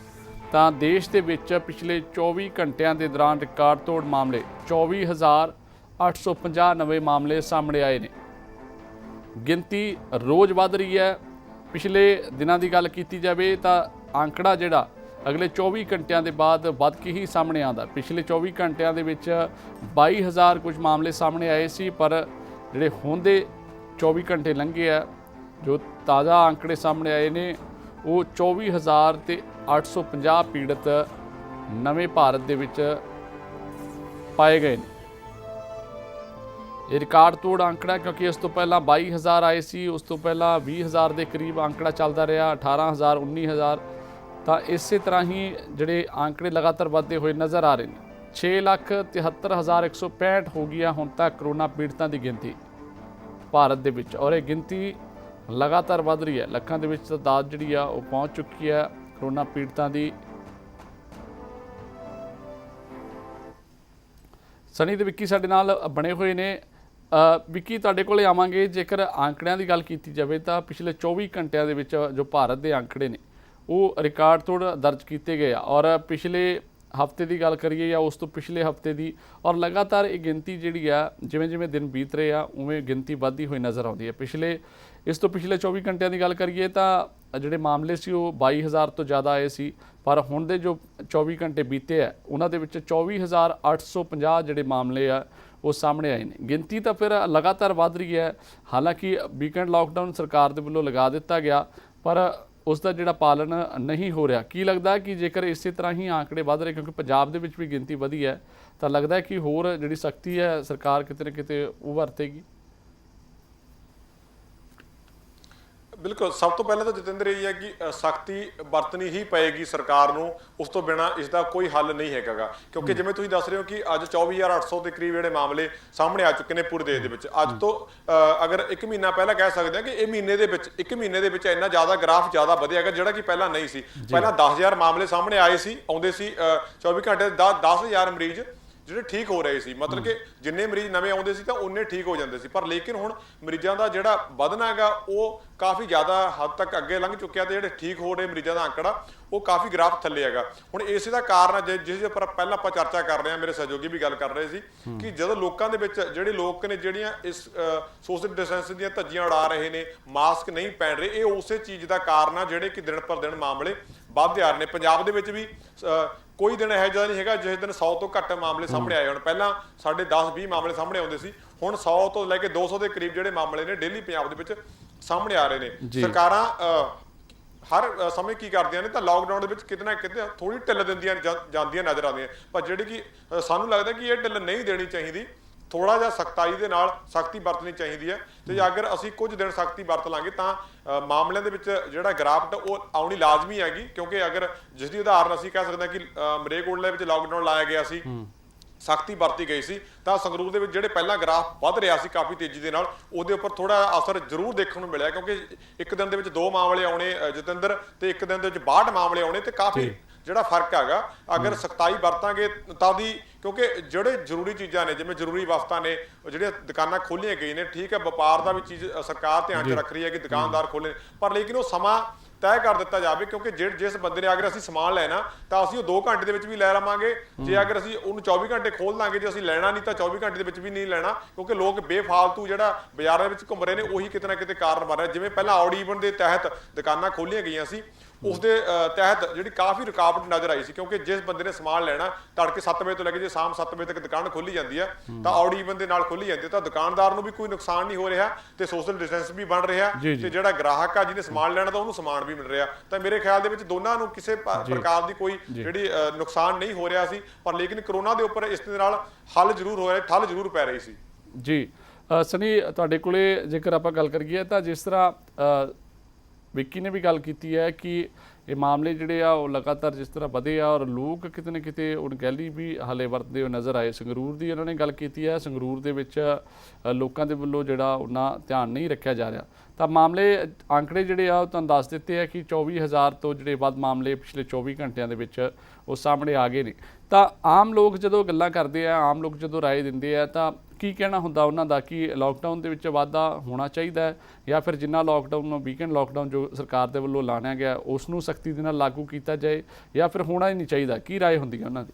[SPEAKER 1] ਤਾਂ ਦੇਸ਼ ਦੇ ਵਿੱਚ ਪਿਛਲੇ 24 ਘੰਟਿਆਂ ਦੇ ਦੌਰਾਨ ਰਿਕਾਰਡ ਤੋੜ ਮਾਮਲੇ 24,850 ਨਵੇਂ ਮਾਮਲੇ ਸਾਹਮਣੇ ਆਏ ਨੇ। ਗਿਣਤੀ ਰੋਜ਼ ਵੱਧ ਰਹੀ ਹੈ। ਪਿਛਲੇ ਦਿਨਾਂ ਦੀ ਗੱਲ ਕੀਤੀ ਜਾਵੇ ਤਾਂ ਆંકੜਾ ਜਿਹੜਾ ਅਗਲੇ 24 ਘੰਟਿਆਂ ਦੇ ਬਾਅਦ ਵੱਧ ਕੇ ਹੀ ਸਾਹਮਣੇ ਆਉਂਦਾ। ਪਿਛਲੇ 24 ਘੰਟਿਆਂ ਦੇ ਵਿੱਚ 22,000 ਕੁਝ ਮਾਮਲੇ ਸਾਹਮਣੇ ਆਏ ਸੀ, ਪਰ ਜਿਹੜੇ ਹੁਣ ਦੇ 24 ਘੰਟੇ ਲੰਘੇ ਆ, ਜੋ ਤਾਜ਼ਾ ਆંકੜੇ ਸਾਹਮਣੇ ਆਏ ਨੇ, ਉਹ 24,850 ਪੀੜਤ ਨਵੇਂ ਭਾਰਤ ਦੇ ਵਿੱਚ ਪਾਏ ਗਏ ਨੇ। ਇਹ ਰਿਕਾਰਡ ਤੋੜ ਆંકੜਾ, ਕਿਉਂਕਿ ਇਸ ਤੋਂ ਪਹਿਲਾਂ 22,000 ਆਏ ਸੀ, ਉਸ ਤੋਂ ਪਹਿਲਾਂ 20,000 ਦੇ ਕਰੀਬ ਆંકੜਾ ਚੱਲਦਾ ਰਿਹਾ, 18,000, 19,000। ਤਾਂ ਇਸੇ ਤਰ੍ਹਾਂ ਹੀ ਜਿਹੜੇ ਆંકੜੇ ਲਗਾਤਾਰ ਵੱਧਦੇ ਹੋਏ ਨਜ਼ਰ ਆ ਰਹੇ ਨੇ। 6,73,165 ਹੋ ਗਈਆਂ ਹੁਣ ਤੱਕ ਕਰੋਨਾ ਪੀੜਤਾਂ ਦੀ ਗਿਣਤੀ ਭਾਰਤ ਦੇ ਵਿੱਚ, ਔਰ ਇਹ ਗਿਣਤੀ ਲਗਾਤਾਰ ਵੱਧ ਰਹੀ ਹੈ। ਲੱਖਾਂ ਦੇ ਵਿੱਚ ਤਾਦਾਦ ਜਿਹੜੀ ਆ ਉਹ ਪਹੁੰਚ ਚੁੱਕੀ ਹੈ ਕਰੋਨਾ ਪੀੜਤਾਂ ਦੀ। ਸਨੀ ਤੇ ਵਿੱਕੀ ਸਾਡੇ ਨਾਲ ਬਣੇ ਹੋਏ ਨੇ। ਵਿੱਕੀ, ਤੁਹਾਡੇ ਕੋਲੇ ਆਵਾਂਗੇ। ਜੇਕਰ ਆંકੜਿਆਂ ਦੀ ਗੱਲ ਕੀਤੀ ਜਾਵੇ ਤਾਂ ਪਿਛਲੇ 24 ਘੰਟਿਆਂ ਦੇ ਵਿੱਚ ਜੋ ਭਾਰਤ ਦੇ ਆંકੜੇ ਨੇ ਉਹ ਰਿਕਾਰਡ ਤੋੜ ਦਰਜ ਕੀਤੇ ਗਏ ਆ, ਔਰ ਪਿਛਲੇ ਹਫ਼ਤੇ ਦੀ ਗੱਲ ਕਰੀਏ ਜਾਂ ਉਸ ਤੋਂ ਪਿਛਲੇ ਹਫ਼ਤੇ ਦੀ, ਔਰ ਲਗਾਤਾਰ ਇਹ ਗਿਣਤੀ ਜਿਹੜੀ ਆ ਜਿਵੇਂ ਜਿਵੇਂ ਦਿਨ ਬੀਤ ਰਹੇ ਆ ਉਵੇਂ ਗਿਣਤੀ ਵੱਧਦੀ ਹੋਈ ਨਜ਼ਰ ਆਉਂਦੀ ਹੈ। ਇਸ ਤੋਂ ਪਿਛਲੇ 24 ਘੰਟਿਆਂ ਦੀ ਗੱਲ ਕਰੀਏ ਤਾਂ ਜਿਹੜੇ ਮਾਮਲੇ ਸੀ ਉਹ 22,000 ਤੋਂ ਜ਼ਿਆਦਾ ਆਏ ਸੀ, ਪਰ ਹੁਣ ਦੇ ਜੋ 24 ਘੰਟੇ ਬੀਤੇ ਆ ਉਹਨਾਂ ਦੇ ਵਿੱਚ 24,850 ਜਿਹੜੇ ਮਾਮਲੇ ਆ ਉਹ ਸਾਹਮਣੇ ਆਏ ਨੇ। ਗਿਣਤੀ ਤਾਂ ਫਿਰ ਲਗਾਤਾਰ ਵੱਧ ਰਹੀ ਹੈ। ਹਾਲਾਂਕਿ ਵੀਕਐਂਡ ਲਾਕਡਾਊਨ ਸਰਕਾਰ ਦੇ ਵੱਲੋਂ ਲਗਾ ਦਿੱਤਾ ਗਿਆ, ਪਰ ਉਸ ਦਾ ਜਿਹੜਾ ਪਾਲਣ ਨਹੀਂ ਹੋ ਰਿਹਾ। ਕੀ ਲੱਗਦਾ ਕਿ ਜੇਕਰ ਇਸੇ ਤਰ੍ਹਾਂ ਹੀ ਆંકੜੇ ਵੱਧ ਰਹੇ, ਕਿਉਂਕਿ ਪੰਜਾਬ ਦੇ ਵਿੱਚ ਵੀ ਗਿਣਤੀ ਵਧੀ ਹੈ, ਤਾਂ ਲੱਗਦਾ ਕਿ ਹੋਰ ਜਿਹੜੀ ਸਖਤੀ ਹੈ ਸਰਕਾਰ ਕਿਤੇ ਨਾ ਕਿਤੇ ਉਹ ਵਰਤੇਗੀ?
[SPEAKER 3] ਬਿਲਕੁਲ, ਸਭ ਤੋਂ ਪਹਿਲਾਂ ਤਾਂ ਜਤਿੰਦਰ ਇਹ ਹੈ ਕਿ ਸਖਤੀ ਵਰਤਣੀ ਹੀ ਪਏਗੀ ਸਰਕਾਰ ਨੂੰ, ਉਸ ਤੋਂ ਬਿਨਾਂ ਇਸ ਦਾ ਕੋਈ ਹੱਲ ਨਹੀਂ ਹੈਗਾ। ਕਿਉਂਕਿ ਜਿਵੇਂ ਤੁਸੀਂ ਦੱਸ ਰਹੇ ਹੋ ਕਿ ਅੱਜ 24,800 ਦੇ ਕਰੀਬ ਜਿਹੜੇ ਮਾਮਲੇ ਸਾਹਮਣੇ ਆ ਚੁੱਕੇ ਨੇ ਪੂਰੇ ਦੇਸ਼ ਦੇ ਵਿੱਚ। ਅੱਜ ਤੋਂ ਅਗਰ 1 ਮਹੀਨਾ ਪਹਿਲਾਂ ਕਹਿ ਸਕਦੇ ਹਾਂ ਕਿ ਇਹ ਮਹੀਨੇ ਦੇ ਵਿੱਚ 1 ਮਹੀਨੇ ਦੇ ਵਿੱਚ ਇੰਨਾ ਜ਼ਿਆਦਾ ਗ੍ਰਾਫ ਜ਼ਿਆਦਾ ਵਧਿਆ ਹੈਗਾ, ਜਿਹੜਾ ਕਿ ਪਹਿਲਾਂ ਨਹੀਂ ਸੀ। ਪਹਿਲਾਂ 10,000 ਮਾਮਲੇ ਸਾਹਮਣੇ ਆਉਂਦੇ ਸੀ 24 ਘੰਟੇ 10,000 ਮਰੀਜ਼ ਜਿਹੜੇ ਠੀਕ ਹੋ ਰਹੇ ਸੀ, ਮਤਲਬ ਕਿ ਜਿੰਨੇ ਮਰੀਜ਼ ਨਵੇਂ ਆਉਂਦੇ ਸੀ ਤਾਂ ਉਨੇ ਠੀਕ ਹੋ ਜਾਂਦੇ ਸੀ। ਪਰ ਲੇਕਿਨ ਹੁਣ ਮਰੀਜ਼ਾਂ ਦਾ ਜਿਹੜਾ ਵਧਣਾ ਹੈਗਾ ਉਹ ਕਾਫੀ ਜ਼ਿਆਦਾ ਹੱਦ ਤੱਕ ਅੱਗੇ ਲੰਘ ਚੁੱਕਿਆ ਤੇ ਜਿਹੜੇ ਠੀਕ ਹੋ ਰਹੇ ਮਰੀਜ਼ਾਂ ਦਾ ਅੰਕੜਾ ਉਹ ਕਾਫੀ ਗ੍ਰਾਫ ਥੱਲੇ ਹੈਗਾ। ਹੁਣ ਇਸੇ ਦਾ ਕਾਰਨ ਜਿਸ ਦੇ ਉੱਪਰ ਪਹਿਲਾਂ ਆਪਾਂ ਚਰਚਾ ਕਰ ਰਹੇ ਹਾਂ, ਮੇਰੇ ਸਹਿਯੋਗੀ ਵੀ ਗੱਲ ਕਰ ਰਹੇ ਸੀ ਕਿ ਜਦੋਂ ਲੋਕਾਂ ਦੇ ਵਿੱਚ ਜਿਹੜੇ ਲੋਕ ਨੇ ਜਿਹੜੀਆਂ ਇਸ ਸੋਸ਼ਲ ਡਿਸਟੈਂਸ ਦੀਆਂ ਧੱਜੀਆਂ ਉਡਾ ਰਹੇ ਨੇ, ਮਾਸਕ ਨਹੀਂ ਪਹਿਨ ਰਹੇ, ਇਹ ਉਸੇ ਚੀਜ਼ ਦਾ ਕਾਰਨ ਆ ਜਿਹੜੇ ਕਿ ਦਿਨ ਪਰ ਦਿਨ ਮਾਮਲੇ ਵੱਧਦੇ ਆ ਰਹੇ ਨੇ। ਪੰਜਾਬ ਦੇ ਵਿੱਚ ਵੀ ਕੋਈ ਦਿਨ ਇਹੋ ਜਿਹਾ ਨਹੀਂ ਹੈਗਾ ਜਿਸ ਦਿਨ 100 ਤੋਂ ਘੱਟ ਮਾਮਲੇ ਸਾਹਮਣੇ ਆਏ ਹੋਣ। ਪਹਿਲਾਂ ਸਾਡੇ 10-20 ਮਾਮਲੇ ਸਾਹਮਣੇ ਆਉਂਦੇ ਸੀ, ਹੁਣ 100 ਤੋਂ ਲੈ ਕੇ 200 ਦੇ ਕਰੀਬ ਜਿਹੜੇ ਮਾਮਲੇ ਨੇ ਡੇਲੀ ਪੰਜਾਬ ਦੇ ਵਿੱਚ ਸਾਹਮਣੇ ਆ ਰਹੇ ਨੇ। ਸਰਕਾਰਾਂ ਹਰ ਸਮੇਂ ਕੀ ਕਰਦੀਆਂ ਨੇ ਤਾਂ ਲਾਕਡਾਊਨ ਦੇ ਵਿੱਚ ਕਿਤੇ ਨਾ ਕਿਤੇ ਥੋੜੀ ਢਿੱਲ ਦਿੰਦੀਆਂ ਜਾਂਦੀਆਂ ਨਜ਼ਰ ਆਉਂਦੀਆਂ, ਪਰ ਜਿਹੜੀ ਕਿ ਸਾਨੂੰ ਲੱਗਦਾ ਕਿ ਇਹ ਢਿੱਲ ਨਹੀਂ ਦੇਣੀ ਚਾਹੀਦੀ। ਥੋੜਾ ਜਿਹਾ ਸਖਤਾਈ ਦੇ ਨਾਲ ਸਖਤੀ ਵਰਤਣੀ ਚਾਹੀਦੀ ਹੈ, ਤੇ ਅਗਰ ਅਸੀਂ ਕੁਝ ਦਿਨ ਸਖਤੀ ਵਰਤ ਲਾਂਗੇ ਤਾਂ ਮਾਮਲਿਆਂ ਦੇ ਵਿੱਚ ਜਿਹੜਾ ਗਿਰਾਵਟ ਉਹ ਆਉਣੀ ਲਾਜ਼ਮੀ ਹੈਗੀ। ਕਿਉਂਕਿ ਅਗਰ ਜਿਸ ਦੀ ਉਦਾਹਰਨ ਅਸੀਂ ਕਹਿ ਸਕਦੇ ਹਾਂ ਕਿ ਮਰੇਕੋਟਲੇ ਵਿੱਚ ਲਾਕਡਾਊਨ ਲਾਇਆ ਗਿਆ ਸੀ, ਸਖਤੀ ਵਰਤੀ ਗਈ ਸੀ, ਤਾਂ ਸੰਗਰੂਰ ਦੇ ਵਿੱਚ ਜਿਹੜੇ ਪਹਿਲਾਂ ਗ੍ਰਾਫ ਵੱਧ ਰਿਹਾ ਸੀ ਕਾਫੀ ਤੇਜ਼ੀ ਦੇ ਨਾਲ, ਉਹਦੇ ਉੱਪਰ ਥੋੜਾ ਅਸਰ ਜ਼ਰੂਰ ਦੇਖਣ ਨੂੰ ਮਿਲਿਆ। ਕਿਉਂਕਿ ਇੱਕ ਦਿਨ ਦੇ ਵਿੱਚ 2 ਮਾਮਲੇ ਆਉਣੇ ਜਤਿੰਦਰ, ਤੇ ਇੱਕ ਦਿਨ ਦੇ ਵਿੱਚ 62 ਮਾਮਲੇ ਆਉਣੇ, ਤੇ ਕਾਫੀ ਜਿਹੜਾ ਫਰਕ ਹੈਗਾ। ਅਗਰ ਸਖਤਾਈ ਵਰਤਾਂਗੇ ਤਾਂ ਦੀ, ਕਿਉਂਕਿ ਜਿਹੜੇ ਜ਼ਰੂਰੀ ਚੀਜ਼ਾਂ ਨੇ ਜਿਵੇਂ ਜ਼ਰੂਰੀ ਵਸਤਾਂ ਨੇ, ਜਿਹੜੀਆਂ ਦੁਕਾਨਾਂ ਖੋਲੀਆਂ ਗਈਆਂ ਨੇ, ਠੀਕ ਹੈ ਵਪਾਰ ਦਾ ਵੀ ਚੀਜ਼ ਸਰਕਾਰ ਧਿਆਨ 'ਚ ਰੱਖ ਰਹੀ ਹੈ ਕਿ ਦੁਕਾਨਦਾਰ ਖੋਲ੍ਹੇ, ਪਰ ਲੇਕਿਨ ਉਹ ਸਮਾਂ ਤੈਅ ਕਰ ਦਿੱਤਾ ਜਾਵੇ। ਕਿਉਂਕਿ ਜਿਸ ਬੰਦੇ ਨੇ ਅਗਰ ਅਸੀਂ ਸਮਾਨ ਲੈਣਾ ਤਾਂ ਅਸੀਂ ਉਹ 2 ਘੰਟੇ ਦੇ ਵਿੱਚ ਵੀ ਲੈ ਲਵਾਂਗੇ, ਜੇ ਅਗਰ ਅਸੀਂ ਉਹਨੂੰ 24 ਘੰਟੇ ਖੋਲ ਦਾਂਗੇ, ਜੇ ਅਸੀਂ ਲੈਣਾ ਨਹੀਂ ਤਾਂ 24 ਘੰਟੇ ਦੇ ਵਿੱਚ ਵੀ ਨਹੀਂ ਲੈਣਾ। ਕਿਉਂਕਿ ਲੋਕ ਬੇਫਾਲਤੂ ਜਿਹੜਾ ਬਾਜ਼ਾਰਾਂ ਦੇ ਵਿੱਚ ਘੁੰਮ ਰਹੇ ਨੇ ਉਹੀ ਕਿਤੇ ਨਾ ਕਿਤੇ ਕਾਰਨ ਬਣ ਰਿਹਾ। ਜਿਵੇਂ ਪਹਿਲਾਂ ਆਡ ਈਵਨ ਦੇ ਤਹਿਤ ਦੁਕਾਨਾਂ ਖੋਲੀਆਂ ਗਈਆਂ ਸੀ, ਉਸ ਦੇ ਤਹਿਤ ਜਿਹੜੀ ਕਾਫੀ ਰੁਕਾਵਟ ਨਜ਼ਰ ਆਈ ਸੀ। ਕਿਉਂਕਿ ਜਿਸ ਬੰਦੇ ਨੇ ਸਮਾਨ ਲੈਣਾ ਤੜਕੇ 7 ਵਜੇ ਤੋਂ ਲੈ ਕੇ ਜੇ ਸ਼ਾਮ 7 ਵਜੇ ਤੱਕ ਦੁਕਾਨ ਖੋਲੀ ਜਾਂਦੀ ਹੈ ਤਾਂ ਆਡ ਈਵਨ ਦੇ ਨਾਲ ਖੋਲੀ ਜਾਂਦੀ ਹੈ, ਤਾਂ ਦੁਕਾਨਦਾਰ ਨੂੰ ਵੀ ਕੋਈ ਨੁਕਸਾਨ ਨਹੀਂ ਹੋ ਰਿਹਾ ਤੇ ਸੋਸ਼ਲ ਡਿਸਟੈਂਸ ਵੀ ਬਣ ਰਿਹਾ, ਤੇ ਜਿਹੜਾ ਗ੍ਰਾਹਕ ਆ ਜਿਹਨੇ ਸਮਾਨ ਲੈਣਾ ਤਾਂ ਉਹਨੂੰ ਸਮਾਨ ਵੀ ਮਿਲ ਰਿਹਾ। ਤਾਂ ਮੇਰੇ ਖਿਆਲ ਦੇ ਵਿੱਚ ਦੋਨਾਂ ਨੂੰ ਕਿਸੇ ਪ੍ਰਕਾਰ ਦੀ ਕੋਈ ਜਿਹੜੀ ਨੁਕਸਾਨ ਨਹੀਂ ਹੋ ਰਿਹਾ ਸੀ, ਪਰ ਲੇਕਿਨ ਕਰੋਨਾ ਦੇ ਉੱਪਰ ਇਸ ਦੇ ਨਾਲ ਹੱਲ ਜ਼ਰੂਰ ਹੋ ਰਿਹਾ, ਠੱਲ ਜ਼ਰੂਰ ਪੈ ਰਹੀ ਸੀ।
[SPEAKER 1] ਜੀ ਸਨੀ, ਤੁਹਾਡੇ ਕੋਲੇ ਜੇਕਰ ਆਪਾਂ ਗੱਲ ਕਰੀਏ ਤਾਂ ਜਿਸ ਤਰ੍ਹਾਂ ਵਿੱਕੀ ਨੇ ਵੀ ਗੱਲ ਕੀਤੀ ਹੈ ਕਿ ਇਹ ਮਾਮਲੇ ਜਿਹੜੇ ਆ ਉਹ ਲਗਾਤਾਰ ਜਿਸ ਤਰ੍ਹਾਂ ਵਧੇ ਆ, ਔਰ ਲੋਕ ਕਿਤੇ ਨਾ ਕਿਤੇ ਅਣਗਹਿਲੀ ਵੀ ਹਾਲੇ ਵਰਤਦੇ ਹੋਏ ਨਜ਼ਰ ਆਏ। ਸੰਗਰੂਰ ਦੀ ਉਹਨਾਂ ਨੇ ਗੱਲ ਕੀਤੀ ਹੈ, ਸੰਗਰੂਰ ਦੇ ਵਿੱਚ ਲੋਕਾਂ ਦੇ ਵੱਲੋਂ ਜਿਹੜਾ ਉਹਨਾਂ ਧਿਆਨ ਨਹੀਂ ਰੱਖਿਆ ਜਾ ਰਿਹਾ। ਤਾਂ ਮਾਮਲੇ ਆંકੜੇ ਜਿਹੜੇ ਆ ਉਹ ਤੁਹਾਨੂੰ ਦੱਸ ਦਿੱਤੇ ਆ ਕਿ 24,000 ਤੋਂ ਜਿਹੜੇ ਵੱਧ ਮਾਮਲੇ ਪਿਛਲੇ 24 ਘੰਟਿਆਂ ਦੇ ਵਿੱਚ ਉਹ ਸਾਹਮਣੇ ਆ ਗਏ ਨੇ। ਤਾਂ ਆਮ ਲੋਕ ਜਦੋਂ ਗੱਲਾਂ ਕਰਦੇ ਆ, ਆਮ ਲੋਕ ਜਦੋਂ ਰਾਏ ਦਿੰਦੇ ਆ, ਤਾਂ ਕੀ ਕਹਿਣਾ ਹੁੰਦਾ ਉਹਨਾਂ ਦਾ ਕਿ ਲਾਕਡਾਊਨ ਦੇ ਵਿੱਚ ਵਾਧਾ ਹੋਣਾ ਚਾਹੀਦਾ ਹੈ, ਜਾਂ ਫਿਰ ਜਿੰਨਾ ਲਾਕਡਾਊਨ ਵੀਕਐਂਡ ਲਾਕਡਾਊਨ ਜੋ ਸਰਕਾਰ ਦੇ ਵੱਲੋਂ ਲਾਣਿਆ ਗਿਆ ਉਸ ਨੂੰ ਸਖਤੀ ਦੇ ਨਾਲ ਲਾਗੂ ਕੀਤਾ ਜਾਏ, ਜਾਂ ਫਿਰ ਹੋਣਾ ਹੀ ਨਹੀਂ ਚਾਹੀਦਾ? ਕੀ ਰਾਏ ਹੁੰਦੀ ਹੈ ਉਹਨਾਂ ਦੀ?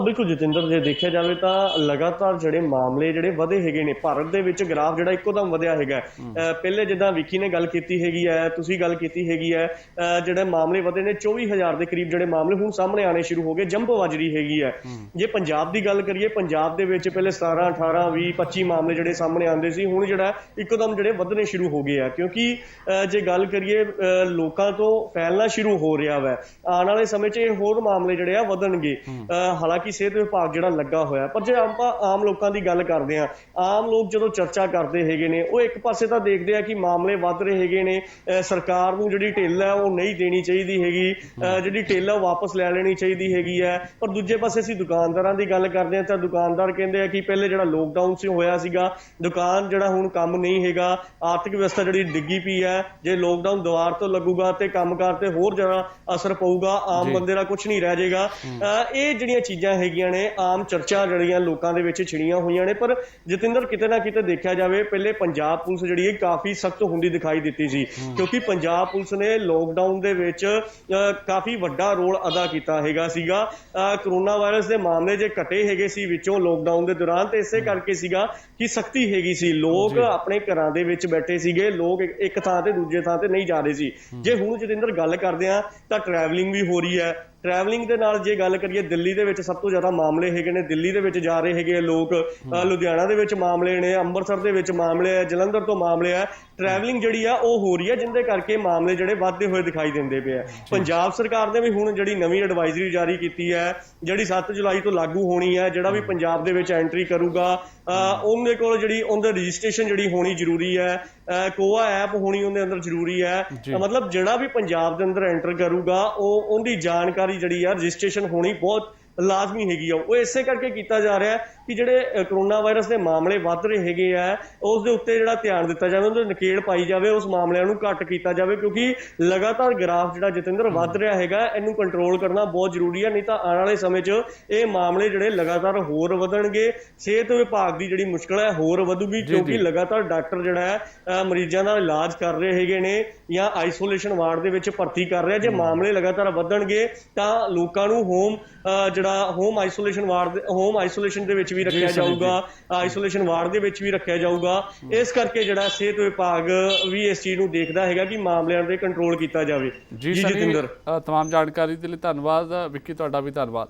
[SPEAKER 2] ਬਿਲਕੁਲ ਜਤਿੰਦਰ, ਜੇ ਦੇਖਿਆ ਜਾਵੇ ਤਾਂ ਲਗਾਤਾਰ ਜਿਹੜੇ ਮਾਮਲੇ ਜਿਹੜੇ ਵਧੇ ਹੈਗੇ ਨੇ, ਭਾਰਤ ਦੇ ਵਿੱਚ ਗ੍ਰਾਫ ਜਿਹੜਾ ਇੱਕੋਦਮ ਵਧਿਆ ਹੈਗਾ। ਪਹਿਲੇ ਜਿੱਦਾਂ ਵਿੱਕੀ ਨੇ ਗੱਲ ਕੀਤੀ ਹੈਗੀ ਹੈ, ਤੁਸੀਂ ਗੱਲ ਕੀਤੀ ਹੈਗੀ ਹੈ, ਜਿਹੜੇ ਮਾਮਲੇ ਵਧੇ ਨੇ 24,000 ਦੇ ਕਰੀਬ ਜਿਹੜੇ ਮਾਮਲੇ ਹੁਣ ਸਾਹਮਣੇ ਆਣੇ ਸ਼ੁਰੂ ਹੋ ਗਏ, ਜੰਪ ਵੱਜ ਰਹੀ ਹੈਗੀ ਹੈ। ਜੇ ਪੰਜਾਬ ਦੀ ਗੱਲ ਕਰੀਏ, ਪੰਜਾਬ ਦੇ ਵਿੱਚ ਪਹਿਲੇ 17, 18, 20, 25 ਮਾਮਲੇ ਜਿਹੜੇ ਸਾਹਮਣੇ ਆਉਂਦੇ ਸੀ, ਹੁਣ ਜਿਹੜਾ ਇੱਕੋਦਮ ਜਿਹੜੇ ਵਧਣੇ ਸ਼ੁਰੂ ਹੋ ਗਏ ਆ। ਕਿਉਂਕਿ ਜੇ ਗੱਲ ਕਰੀਏ ਲੋਕਾਂ ਤੋਂ ਫੈਲਣਾ ਸ਼ੁਰੂ ਹੋ ਰਿਹਾ ਵਾ, ਆਉਣ ਵਾਲੇ ਸਮੇਂ 'ਚ ਇਹ ਹੋਰ ਮਾਮਲੇ ਜਿਹੜੇ ਆ ਵਧਣਗੇ। ਹਾਲਾਂਕਿ ਸਿਹਤ ਵਿਭਾਗ ਜਿਹੜਾ ਲੱਗਾ ਹੋਇਆ, ਪਰ ਜੇ ਆਪਾਂ ਆਮ ਲੋਕਾਂ ਦੀ ਗੱਲ ਕਰਦੇ ਹਾਂ, ਆਮ ਲੋਕ ਜਦੋਂ ਚਰਚਾ ਕਰਦੇ ਹੈਗੇ ਨੇ ਉਹ ਇੱਕ ਪਾਸੇ ਤਾਂ ਦੇਖਦੇ ਆ ਕਿ ਮਾਮਲੇ ਵੱਧ ਰਹੇ ਹੈਗੇ ਨੇ, ਸਰਕਾਰ ਨੂੰ ਜਿਹੜੀ ਢਿੱਲ ਹੈ ਉਹ ਨਹੀਂ ਦੇਣੀ ਚਾਹੀਦੀ ਹੈਗੀ, ਜਿਹੜੀ ਢਿੱਲ ਹੈ ਵਾਪਸ ਲੈ ਲੈਣੀ ਚਾਹੀਦੀ ਹੈਗੀ ਹੈ। ਪਰ ਦੂਜੇ ਪਾਸੇ ਅਸੀਂ ਦੁਕਾਨਦਾਰਾਂ ਦੀ ਗੱਲ ਕਰਦੇ ਹਾਂ ਤਾਂ ਦੁਕਾਨਦਾਰ ਕਹਿੰਦੇ ਆ ਕਿ ਪਹਿਲੇ ਜਿਹੜਾ ਲੋਕਡਾਊਨ ਸੀ ਹੋਇਆ ਸੀਗਾ, ਦੁਕਾਨ ਜਿਹੜਾ ਹੁਣ ਕੰਮ ਨਹੀਂ ਹੈਗਾ, ਆਰਥਿਕ ਵਿਵਸਥਾ ਜਿਹੜੀ ਡਿੱਗੀ ਪਈ ਹੈ, ਜੇ ਲੋਕਡਾਊਨ ਦੁਬਾਰ ਤੋਂ ਲੱਗੂਗਾ ਤੇ ਕੰਮਕਾਰ ਤੇ ਹੋਰ ਜ਼ਿਆਦਾ ਅਸਰ ਪਊਗਾ, ਆਮ ਬੰਦੇ ਦਾ ਕੁਝ ਨਹੀਂ ਰਹਿ ਜਾਏਗਾ। ਇਹ ਜਿਹੜੀਆਂ ਚੀਜ਼ਾਂ ਚੀਜ਼ਾਂ ਹੈਗੀਆਂ ਨੇ, ਆਮ ਚਰਚਾ ਜਿਹੜੀਆਂ ਲੋਕਾਂ ਦੇ ਵਿੱਚ ਛਿੜੀਆਂ ਹੋਈਆਂ ਨੇ। ਪਰ ਜਤਿੰਦਰ ਕਿਤੇ ਨਾ ਕਿਤੇ ਦੇਖਿਆ ਜਾਵੇ, ਪਹਿਲੇ ਪੰਜਾਬ ਪੁਲਿਸ ਜਿਹੜੀ ਹੈ ਕਾਫੀ ਸਖਤ ਹੁੰਦੀ ਦਿਖਾਈ ਦਿੱਤੀ ਸੀ, ਕਿਉਂਕਿ ਪੰਜਾਬ ਪੁਲਿਸ ਨੇ ਲੋਕਡਾਊਨ ਦੇ ਵਿੱਚ ਕਾਫੀ ਵੱਡਾ ਰੋਲ ਅਦਾ ਕੀਤਾ ਹੈਗਾ ਸੀਗਾ। ਕਰੋਨਾ ਵਾਇਰਸ ਦੇ ਮਾਮਲੇ ਜੇ ਘਟੇ ਹੈਗੇ ਸੀ ਵਿੱਚੋਂ ਲੋਕਡਾਊਨ ਦੇ ਦੌਰਾਨ, ਤੇ ਇਸੇ ਕਰਕੇ ਸੀਗਾ ਕਿ ਸਖਤੀ ਹੈਗੀ ਸੀ। ਲੋਕ ਆਪਣੇ ਘਰਾਂ ਦੇ ਵਿੱਚ ਬੈਠੇ ਸੀਗੇ, ਲੋਕ ਇੱਕ ਥਾਂ ਤੇ ਦੂਜੇ ਥਾਂ ਤੇ ਨਹੀਂ ਜਾ ਰਹੇ ਸੀ। ਜੇ ਹੁਣ ਜਤਿੰਦਰ ਗੱਲ ਕਰਦੇ ਆ ਤਾਂ ਟਰੈਵਲਿੰਗ ਵੀ ਹੋ ਰਹੀ ਹੈ। ਟਰੈਵਲਿੰਗ ਦੇ ਨਾਲ ਜੇ ਗੱਲ ਕਰੀਏ, ਦਿੱਲੀ ਦੇ ਵਿੱਚ ਸਭ ਤੋਂ ਜ਼ਿਆਦਾ ਮਾਮਲੇ ਹੈਗੇ ਨੇ, ਦਿੱਲੀ ਦੇ ਵਿੱਚ ਜਾ ਰਹੇ ਹੈਗੇ ਲੋਕ, ਲੁਧਿਆਣਾ ਦੇ ਵਿੱਚ ਮਾਮਲੇ ਨੇ, ਅੰਮ੍ਰਿਤਸਰ ਦੇ ਵਿੱਚ ਮਾਮਲੇ ਆ, ਜਲੰਧਰ ਤੋਂ ਮਾਮਲੇ ਆ। ਟਰੈਵਲਿੰਗ ਜਿਹੜੀ ਆ ਉਹ ਹੋ ਰਹੀ ਹੈ, ਜਿੰਦੇ ਕਰਕੇ ਮਾਮਲੇ ਜਿਹੜੇ ਵੱਧਦੇ ਹੋਏ ਦਿਖਾਈ ਦਿੰਦੇ ਪਏ ਆ। ਪੰਜਾਬ ਸਰਕਾਰ ਨੇ ਵੀ ਹੁਣ ਜਿਹੜੀ ਨਵੀਂ ਐਡਵਾਈਜ਼ਰੀ ਜਾਰੀ ਕੀਤੀ ਹੈ, ਜਿਹੜੀ 7 ਜੁਲਾਈ ਤੋਂ ਲਾਗੂ ਹੋਣੀ ਹੈ, ਜਿਹੜਾ ਵੀ ਪੰਜਾਬ ਦੇ ਵਿੱਚ ਐਂਟਰੀ ਕਰੂਗਾ ਉਹਦੇ ਕੋਲ ਜਿਹੜੀ ਉਹਦੇ ਰਜਿਸਟ੍ਰੇਸ਼ਨ ਜਿਹੜੀ ਹੋਣੀ ਜ਼ਰੂਰੀ ਹੈ, ਕੋਆ ਐਪ ਹੋਣੀ ਉਹਦੇ ਅੰਦਰ ਜ਼ਰੂਰੀ ਹੈ। ਮਤਲਬ ਜਿਹੜਾ ਵੀ ਪੰਜਾਬ ਦੇ ਅੰਦਰ ਐਂਟਰ ਕਰੂਗਾ ਉਹਦੀ ਜਾਣਕਾਰੀ ਜਿਹੜੀ ਆ, ਰਜਿਸਟ੍ਰੇਸ਼ਨ ਹੋਣੀ ਬਹੁਤ ਲਾਜ਼ਮੀ ਹੈਗੀ ਆ। ਉਹ ਇਸੇ ਕਰਕੇ ਕੀਤਾ ਜਾ ਰਿਹਾ ਕਿ ਜਿਹੜੇ ਕਰੋਨਾ ਵਾਇਰਸ ਦੇ ਮਾਮਲੇ ਵੱਧ ਰਹੇ ਹੈਗੇ ਆ, ਉਸ ਦੇ ਉੱਤੇ ਜਿਹੜਾ ਧਿਆਨ ਦਿੱਤਾ ਜਾਵੇ, ਉਹਦੇ ਨਕੇਲ ਪਾਈ ਜਾਵੇ, ਉਸ ਮਾਮਲਿਆਂ ਨੂੰ ਘੱਟ ਕੀਤਾ ਜਾਵੇ, ਕਿਉਂਕਿ ਲਗਾਤਾਰ ਗ੍ਰਾਫ ਜਿਹੜਾ ਜਤਿੰਦਰ ਵੱਧ ਰਿਹਾ ਹੈਗਾ, ਇਹਨੂੰ ਕੰਟਰੋਲ ਕਰਨਾ ਬਹੁਤ ਜ਼ਰੂਰੀ ਹੈ। ਨਹੀਂ ਤਾਂ ਆਉਣ ਵਾਲੇ ਸਮੇਂ 'ਚ ਇਹ ਮਾਮਲੇ ਜਿਹੜੇ ਲਗਾਤਾਰ ਹੋਰ ਵਧਣਗੇ। ਸਿਹਤ ਵਿਭਾਗ ਦੀ ਜਿਹੜੀ ਮੁਸ਼ਕਲ ਹੈ ਹੋਰ ਵਧੂਗੀ, ਕਿਉਂਕਿ ਲਗਾਤਾਰ ਡਾਕਟਰ ਜਿਹੜਾ ਹੈ ਮਰੀਜ਼ਾਂ ਦਾ ਇਲਾਜ ਕਰ ਰਹੇ ਹੈਗੇ ਨੇ ਜਾਂ ਆਈਸੋਲੇਸ਼ਨ ਵਾਰਡ ਦੇ ਵਿੱਚ ਭਰਤੀ ਕਰ ਰਿਹਾ। ਜੇ ਮਾਮਲੇ ਲਗਾਤਾਰ ਵਧਣਗੇ ਤਾਂ ਲੋਕਾਂ ਨੂੰ ਹੋਮ ਆਈਸੋਲੇਸ਼ਨ ਦੇ ਵਿੱਚ ਵੀ ਰੱਖਿਆ ਜਾਊਗਾ, ਆਈਸੋਲੇਸ਼ਨ ਵਾਰਡ ਦੇ ਵਿੱਚ ਵੀ ਰੱਖਿਆ ਜਾਊਗਾ। ਇਸ ਕਰਕੇ ਜਿਹੜਾ ਸਿਹਤ ਵਿਭਾਗ ਵੀ ਇਸ ਚੀਜ਼ ਨੂੰ ਦੇਖਦਾ ਹੈਗਾ ਕਿ ਮਾਮਲਿਆਂ ਤੇ ਕੰਟਰੋਲ ਕੀਤਾ ਜਾਵੇ।
[SPEAKER 1] ਜੀ ਜਤਿੰਦਰ, ਤਮਾਮ ਜਾਣਕਾਰੀ ਦੇ ਲਈ ਧੰਨਵਾਦ। ਵਿੱਕੀ, ਤੁਹਾਡਾ ਵੀ ਧੰਨਵਾਦ।